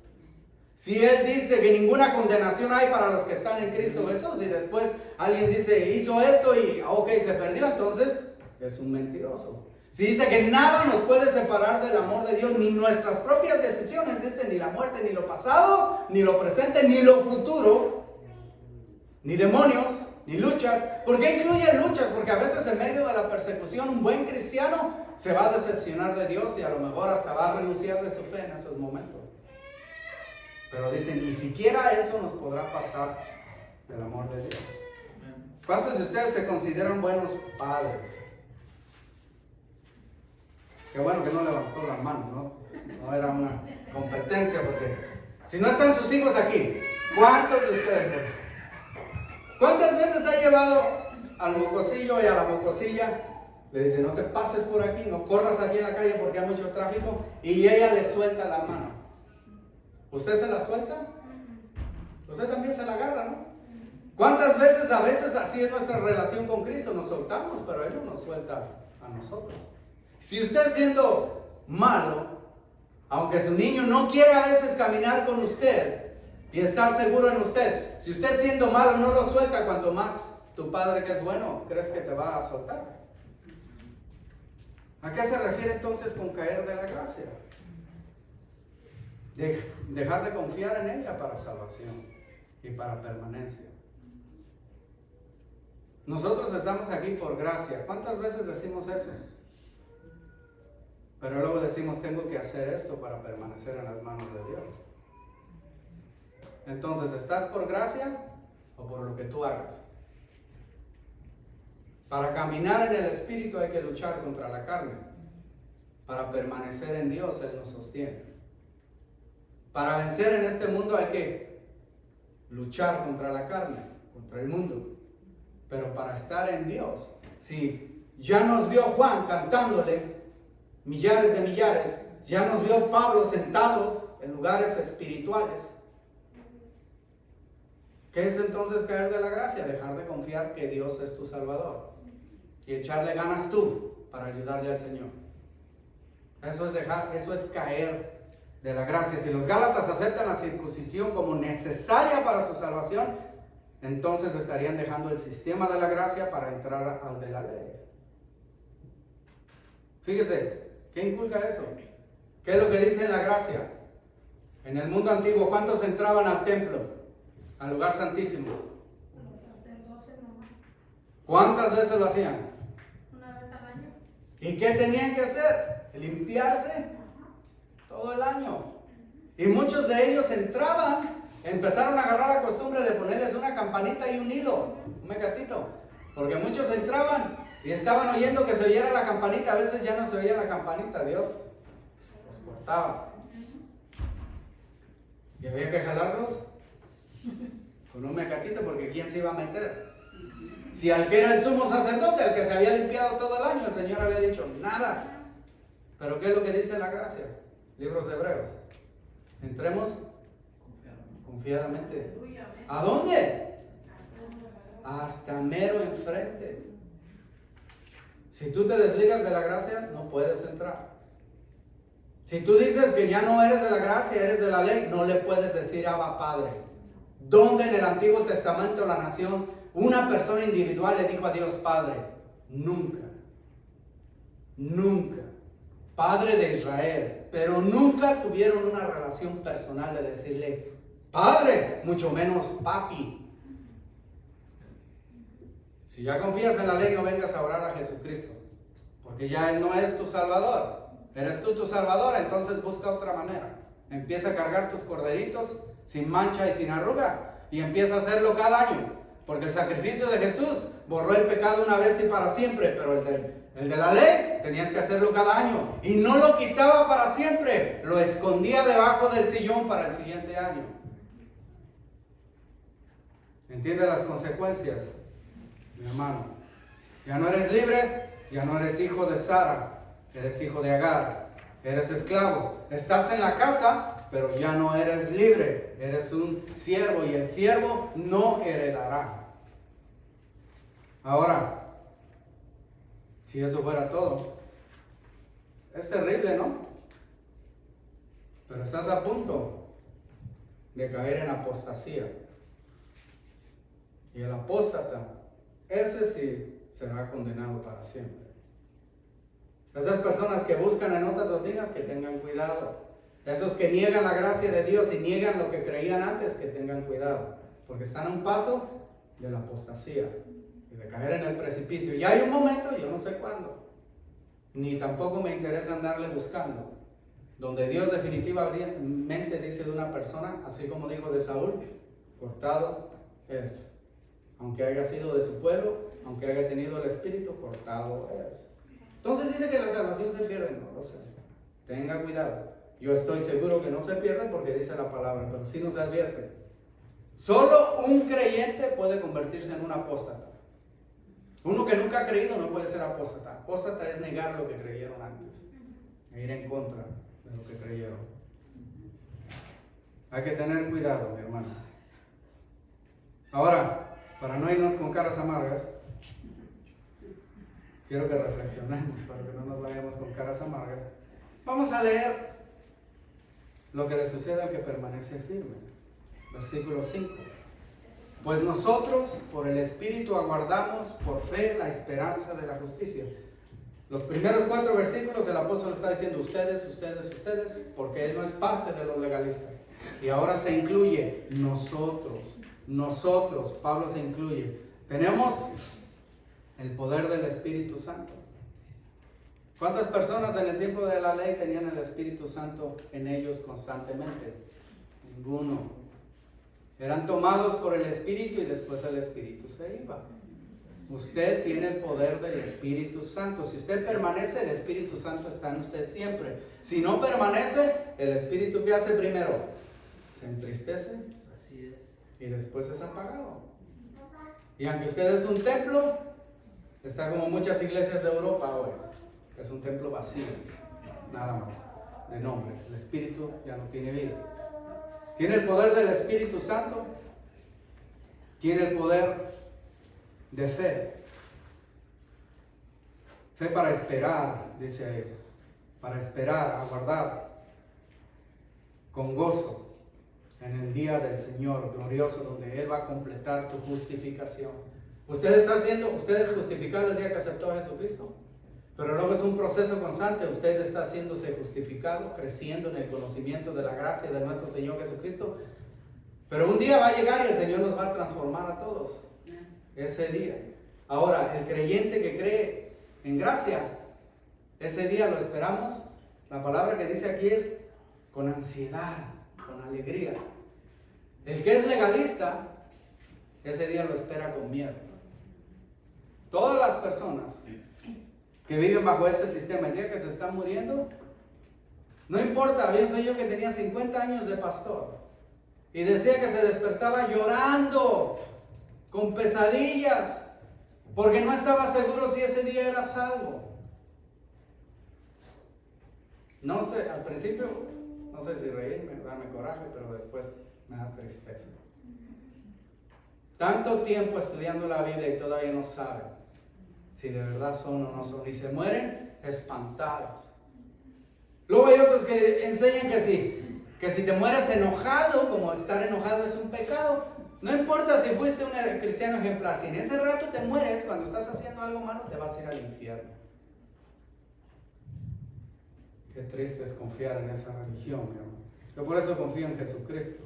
Si Él dice que ninguna condenación hay para los que están en Cristo Jesús y después alguien dice, hizo esto y ok, se perdió, entonces es un mentiroso. Si dice que nada nos puede separar del amor de Dios, ni nuestras propias decisiones, dice, ni la muerte, ni lo pasado, ni lo presente, ni lo futuro, ni demonios, ni luchas. ¿Por qué incluye luchas? Porque a veces en medio de la persecución un buen cristiano se va a decepcionar de Dios y a lo mejor hasta va a renunciar de su fe en esos momentos. Pero dicen, ni siquiera eso nos podrá apartar del amor de Dios. ¿Cuántos de ustedes se consideran buenos padres? Qué bueno que no levantó la mano, ¿no? No era una competencia, porque si no están sus hijos aquí, ¿cuántos de ustedes? ¿Cuántas veces ha llevado al mocosillo y a la mocosilla? Le dice, no te pases por aquí, no corras aquí en la calle porque hay mucho tráfico, y ella le suelta la mano. ¿Usted se la suelta? Usted también se la agarra, ¿no? ¿Cuántas veces, a veces así es nuestra relación con Cristo? Nos soltamos, pero Él no nos suelta a nosotros. Si usted siendo malo, aunque su niño no quiere a veces caminar con usted y estar seguro en usted, si usted siendo malo no lo suelta, cuanto más tu padre que es bueno, ¿crees que te va a soltar? ¿A qué se refiere entonces con caer de la gracia? Dejar de confiar en ella para salvación y para permanencia. Nosotros estamos aquí por gracia. ¿Cuántas veces decimos eso? Pero luego decimos, tengo que hacer esto para permanecer en las manos de Dios. Entonces, ¿estás por gracia o por lo que tú hagas? Para caminar en el Espíritu hay que luchar contra la carne. Para permanecer en Dios, Él nos sostiene. Para vencer en este mundo hay que luchar contra la carne, contra el mundo. Pero para estar en Dios, si ya nos vio Juan cantándole millares de millares, ya nos vio Pablo sentado en lugares espirituales, ¿qué es entonces caer de la gracia? Dejar de confiar que Dios es tu Salvador y echarle ganas tú para ayudarle al Señor. Eso es caer de la gracia. Si los Gálatas aceptan la circuncisión como necesaria para su salvación, entonces estarían dejando el sistema de la gracia para entrar al de la ley. Fíjese, ¿qué inculca eso? ¿Qué es lo que dice en la gracia? En el mundo antiguo, ¿cuántos entraban al templo? Al lugar santísimo. Los sacerdotes nomás. ¿Cuántas veces lo hacían? Una vez al año. ¿Y qué tenían que hacer? Limpiarse todo el año. Y muchos de ellos entraban, empezaron a agarrar la costumbre de ponerles una campanita y un hilo, un megatito. Porque muchos entraban y estaban oyendo que se oyera la campanita. A veces ya no se oía la campanita, Dios los cortaba. Y había que jalarlos con un mecatito, porque ¿quién se iba a meter? Si al que era el sumo sacerdote, al que se había limpiado todo el año, el Señor había dicho nada. Pero ¿qué es lo que dice la gracia? Libros de Hebreos. Entremos confiadamente. ¿A dónde? Hasta mero enfrente. Si tú te desligas de la gracia, no puedes entrar. Si tú dices que ya no eres de la gracia, eres de la ley, no le puedes decir Abba Padre. ¿Dónde en el Antiguo Testamento la nación, una persona individual le dijo a Dios Padre? Nunca. Nunca. Padre de Israel. Pero nunca tuvieron una relación personal de decirle Padre, mucho menos Papi. Si ya confías en la ley, no vengas a orar a Jesucristo, porque ya Él no es tu Salvador. Eres tú tu Salvador, entonces busca otra manera. Empieza a cargar tus corderitos sin mancha y sin arruga, y empieza a hacerlo cada año, porque el sacrificio de Jesús borró el pecado una vez y para siempre, pero el de la ley tenías que hacerlo cada año, y no lo quitaba para siempre, lo escondía debajo del sillón para el siguiente año. ¿Entiende las consecuencias, mi hermano? Ya no eres libre, ya no eres hijo de Sara, eres hijo de Agar, eres esclavo, estás en la casa, pero ya no eres libre, eres un siervo, y el siervo no heredará. Ahora, si eso fuera todo, es terrible, ¿no? Pero estás a punto de caer en apostasía. Y el apóstata, ese sí será condenado para siempre. Esas personas que buscan en otras doctrinas, que tengan cuidado. Esos que niegan la gracia de Dios y niegan lo que creían antes, que tengan cuidado. Porque están a un paso de la apostasía y de caer en el precipicio. Y hay un momento, yo no sé cuándo, ni tampoco me interesa andarle buscando, donde Dios definitivamente dice de una persona, así como dijo de Saúl, cortado es. Aunque haya sido de su pueblo, aunque haya tenido el espíritu, cortado es. Entonces dice que la salvación se pierde, no lo sé. Tenga cuidado. Yo estoy seguro que no se pierde porque dice la palabra, pero sí nos advierte. Solo un creyente puede convertirse en un apóstata. Uno que nunca ha creído no puede ser apóstata. Apóstata es negar lo que creyeron antes e ir en contra de lo que creyeron. Hay que tener cuidado, mi hermano. Ahora, para no irnos con caras amargas, quiero que reflexionemos para que no nos vayamos con caras amargas. Vamos a leer lo que le sucede al que permanece firme. Versículo 5. Pues nosotros por el Espíritu aguardamos por fe la esperanza de la justicia. Los primeros 4 versículos el apóstol está diciendo ustedes, porque él no es parte de los legalistas. Y ahora se incluye nosotros, Pablo se incluye. Tenemos el poder del Espíritu Santo. ¿Cuántas personas en el tiempo de la ley tenían el Espíritu Santo en ellos constantemente? Ninguno. Eran tomados por el Espíritu y después el Espíritu se iba. Usted tiene el poder del Espíritu Santo. Si usted permanece, el Espíritu Santo está en usted siempre. Si no permanece, el Espíritu, ¿qué hace primero? Se entristece. Así es. Y después es apagado. Y aunque usted es un templo, está como muchas iglesias de Europa hoy. Es un templo vacío, nada más, de nombre. El Espíritu ya no tiene vida. Tiene el poder del Espíritu Santo. Tiene el poder de fe. Fe para esperar, dice ahí. Para esperar, aguardar con gozo en el día del Señor glorioso, donde Él va a completar tu justificación. Usted es justificado el día que aceptó a Jesucristo. Pero luego es un proceso constante. Usted está haciéndose justificado, creciendo en el conocimiento de la gracia de nuestro Señor Jesucristo. Pero un día va a llegar y el Señor nos va a transformar a todos. Ese día. Ahora, el creyente que cree en gracia Ese día lo esperamos. La palabra que dice aquí es con ansiedad, con alegría. El que es legalista, ese día lo espera con miedo. Todas las personas que viven bajo ese sistema, el día que se están muriendo, no importa, bien soy yo que tenía 50 años de pastor y decía que se despertaba llorando, con pesadillas, porque no estaba seguro si ese día era salvo. No sé, al principio, no sé si reírme, darme coraje, pero después me da tristeza. Tanto tiempo estudiando la Biblia y todavía no saben si de verdad son o no son, y se mueren espantados. Luego hay otros que enseñan que si te mueres enojado, como estar enojado es un pecado, no importa si fuiste un cristiano ejemplar, si en ese rato te mueres cuando estás haciendo algo malo, te vas a ir al infierno. Qué triste es confiar en esa religión, mi hermano. Yo por eso confío en Jesucristo.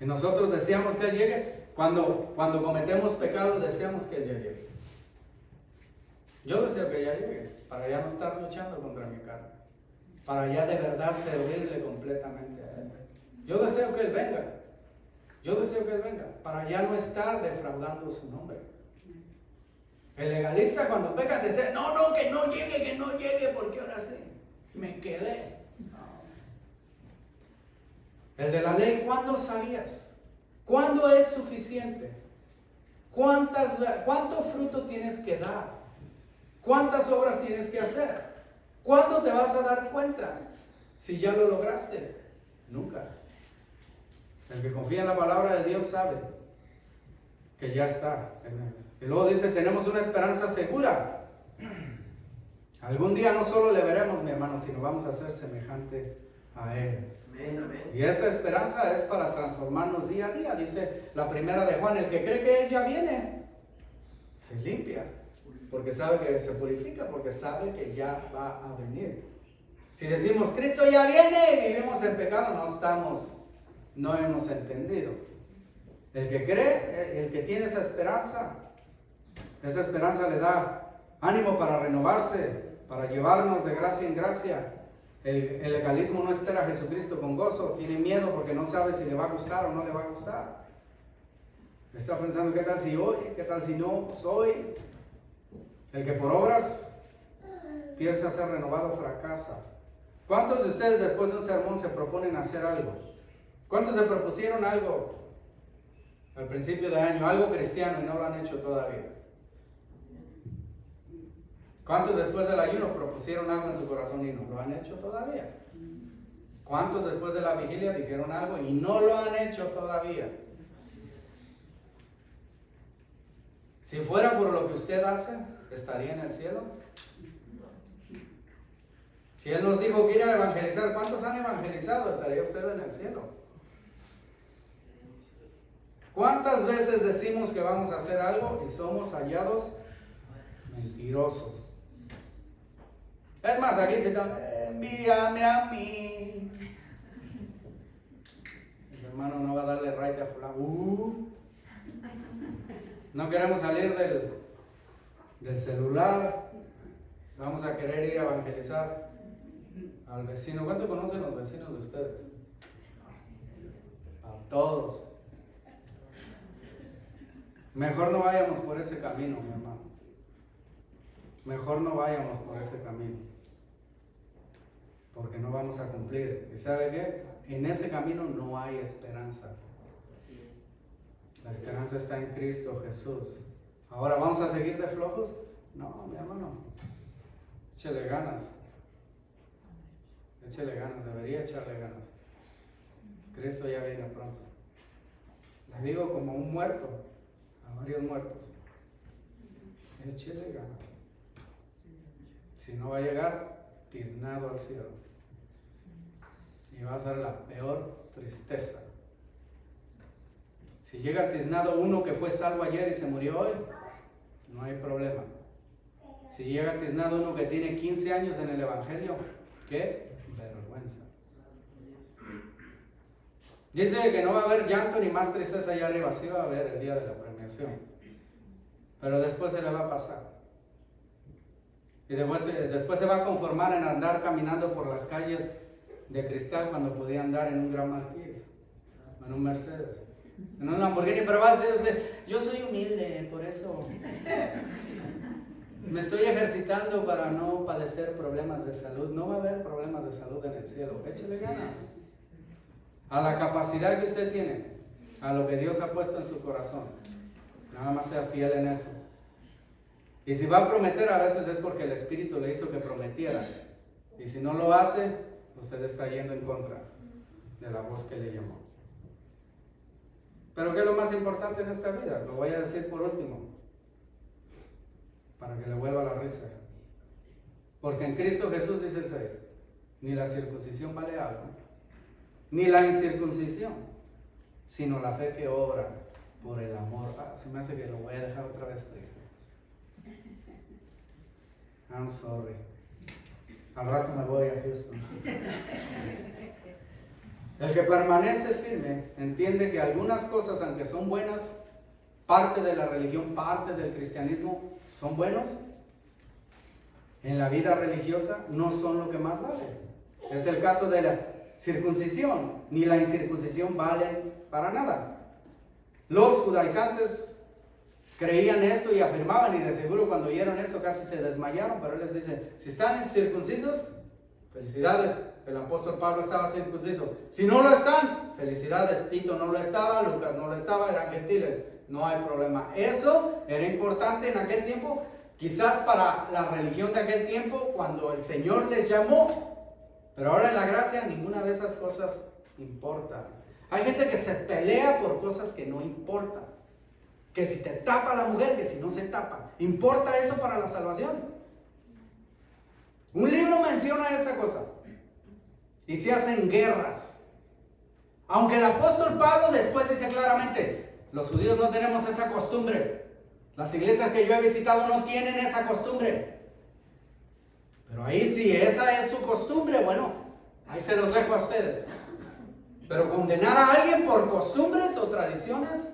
Y nosotros deseamos que Él llegue. Cuando cometemos pecados, deseamos que Él llegue. Yo deseo que ya llegue, para ya no estar luchando contra mi carne, para ya de verdad servirle completamente a Él. Yo deseo que Él venga. Yo deseo que Él venga, para ya no estar defraudando su nombre. El legalista cuando peca dice, no, que no llegue, porque ahora sí, me quedé. No. El de la ley, ¿cuándo sabías? ¿Cuándo es suficiente? ¿Cuánto fruto tienes que dar? ¿Cuántas obras tienes que hacer? ¿Cuándo te vas a dar cuenta si ya lo lograste? Nunca. El que confía en la palabra de Dios sabe que ya está en Él. Y luego dice, tenemos una esperanza segura. Algún día no solo le veremos, mi hermano, sino vamos a ser semejante a Él. Amén, amén. Y esa esperanza es para transformarnos día a día. Dice la primera de Juan, el que cree que Él ya viene, se limpia, porque sabe que se purifica, porque sabe que ya va a venir. Si decimos, Cristo ya viene y vivimos en pecado, no hemos entendido. El que cree, el que tiene esa esperanza le da ánimo para renovarse, para llevarnos de gracia en gracia. El legalismo no espera a Jesucristo con gozo, tiene miedo porque no sabe si le va a gustar o no le va a gustar. Está pensando, ¿qué tal si hoy? ¿Qué tal si no soy? El que por obras piensa ser renovado fracasa. ¿Cuántos de ustedes después de un sermón se proponen hacer algo? ¿Cuántos se propusieron algo al principio de año, algo cristiano, y no lo han hecho todavía? ¿Cuántos después del ayuno propusieron algo en su corazón y no lo han hecho todavía? ¿Cuántos después de la vigilia dijeron algo y no lo han hecho todavía? Si fuera por lo que usted hace, ¿estaría en el cielo? Si Él nos dijo que ir a evangelizar, ¿cuántos han evangelizado? ¿Estaría usted en el cielo? ¿Cuántas veces decimos que vamos a hacer algo y somos hallados mentirosos? Es más, aquí se está, envíame a mí. Mi hermano no va a darle right a fulano. No queremos salir del celular. Vamos a querer ir a evangelizar al vecino. ¿Cuánto conocen los vecinos de ustedes? A todos. Mejor no vayamos por ese camino, mi hermano. Mejor no vayamos por ese camino. Porque no vamos a cumplir. ¿Y sabe qué? En ese camino no hay esperanza. La esperanza está en Cristo Jesús. Ahora, ¿vamos a seguir de flojos? No, mi hermano. Échele ganas. Échele ganas. Debería echarle ganas. Cristo ya viene pronto. Les digo como un muerto a varios muertos. Échele ganas. Si no va a llegar tiznado al cielo. Y va a ser la peor tristeza. Si llega tiznado uno que fue salvo ayer y se murió hoy, no hay problema. Si llega tiznado uno que tiene 15 años en el Evangelio, qué vergüenza. Dice que no va a haber llanto ni más tristeza allá arriba, sí va a haber el día de la premiación. Pero después se le va a pasar. Y después se va a conformar en andar caminando por las calles de cristal cuando podía andar en un Gran Marquis, en un Mercedes, en un Lamborghini. Pero va a decir usted, yo soy humilde, por eso me estoy ejercitando para no padecer problemas de salud. No va a haber problemas de salud en el cielo. Échele ganas a la capacidad que usted tiene, a lo que Dios ha puesto en su corazón. Nada más sea fiel en eso. Y si va a prometer, a veces es porque el Espíritu le hizo que prometiera. Y si no lo hace, usted está yendo en contra de la voz que le llamó. Pero ¿qué es lo más importante en esta vida? Lo voy a decir por último, para que le vuelva la risa. Porque en Cristo Jesús, dice el 6, ni la circuncisión vale algo, ni la incircuncisión, sino la fe que obra por el amor. Se me hace que lo voy a dejar otra vez triste. I'm sorry. Al rato me voy a Houston. El que permanece firme entiende que algunas cosas, aunque son buenas, parte de la religión, parte del cristianismo, son buenos. En la vida religiosa no son lo que más vale. Es el caso de la circuncisión, ni la incircuncisión valen para nada. Los judaizantes creían esto y afirmaban, y de seguro cuando oyeron esto casi se desmayaron, pero él les dice, si están incircuncisos, felicidades, el apóstol Pablo estaba circunciso. Si no lo están, felicidades, Tito no lo estaba, Lucas no lo estaba, eran gentiles, no hay problema. Eso era importante en aquel tiempo, quizás para la religión de aquel tiempo, cuando el Señor les llamó, pero ahora en la gracia ninguna de esas cosas importa. Hay gente que se pelea por cosas que no importan. Que si te tapa la mujer, que si no se tapa. ¿Importa eso para la salvación? Un libro menciona esa cosa. Y se hacen guerras. Aunque el apóstol Pablo después dice claramente, los judíos no tenemos esa costumbre. Las iglesias que yo he visitado no tienen esa costumbre. Pero ahí sí, esa es su costumbre, bueno, ahí se los dejo a ustedes. Pero condenar a alguien por costumbres o tradiciones,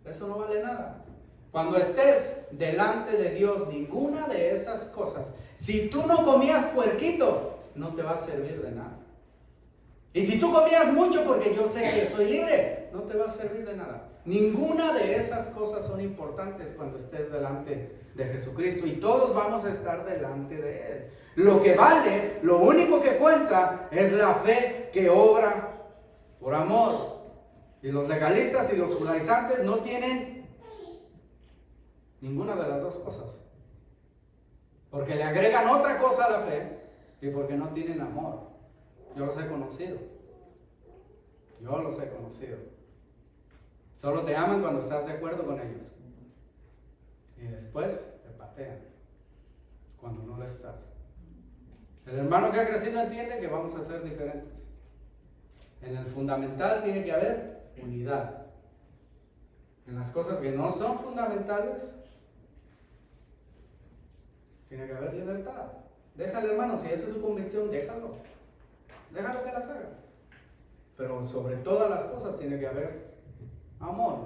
eso no vale nada. Cuando estés delante de Dios, ninguna de esas cosas, si tú no comías puerquito, no te va a servir de nada. Y si tú comías mucho, porque yo sé que soy libre, no te va a servir de nada. Ninguna de esas cosas son importantes cuando estés delante de Jesucristo, y todos vamos a estar delante de Él. Lo que vale, lo único que cuenta, es la fe que obra por amor. Y los legalistas y los judaizantes no tienen ninguna de las dos cosas. Porque le agregan otra cosa a la fe y porque no tienen amor. Yo los he conocido. Yo los he conocido. Solo te aman cuando estás de acuerdo con ellos. Y después te patean cuando no lo estás. El hermano que ha crecido entiende que vamos a ser diferentes. En el fundamental tiene que haber unidad. En las cosas que no son fundamentales, tiene que haber libertad. Déjale, hermano, si esa es su convicción, déjalo que las haga. Pero sobre todas las cosas tiene que haber amor.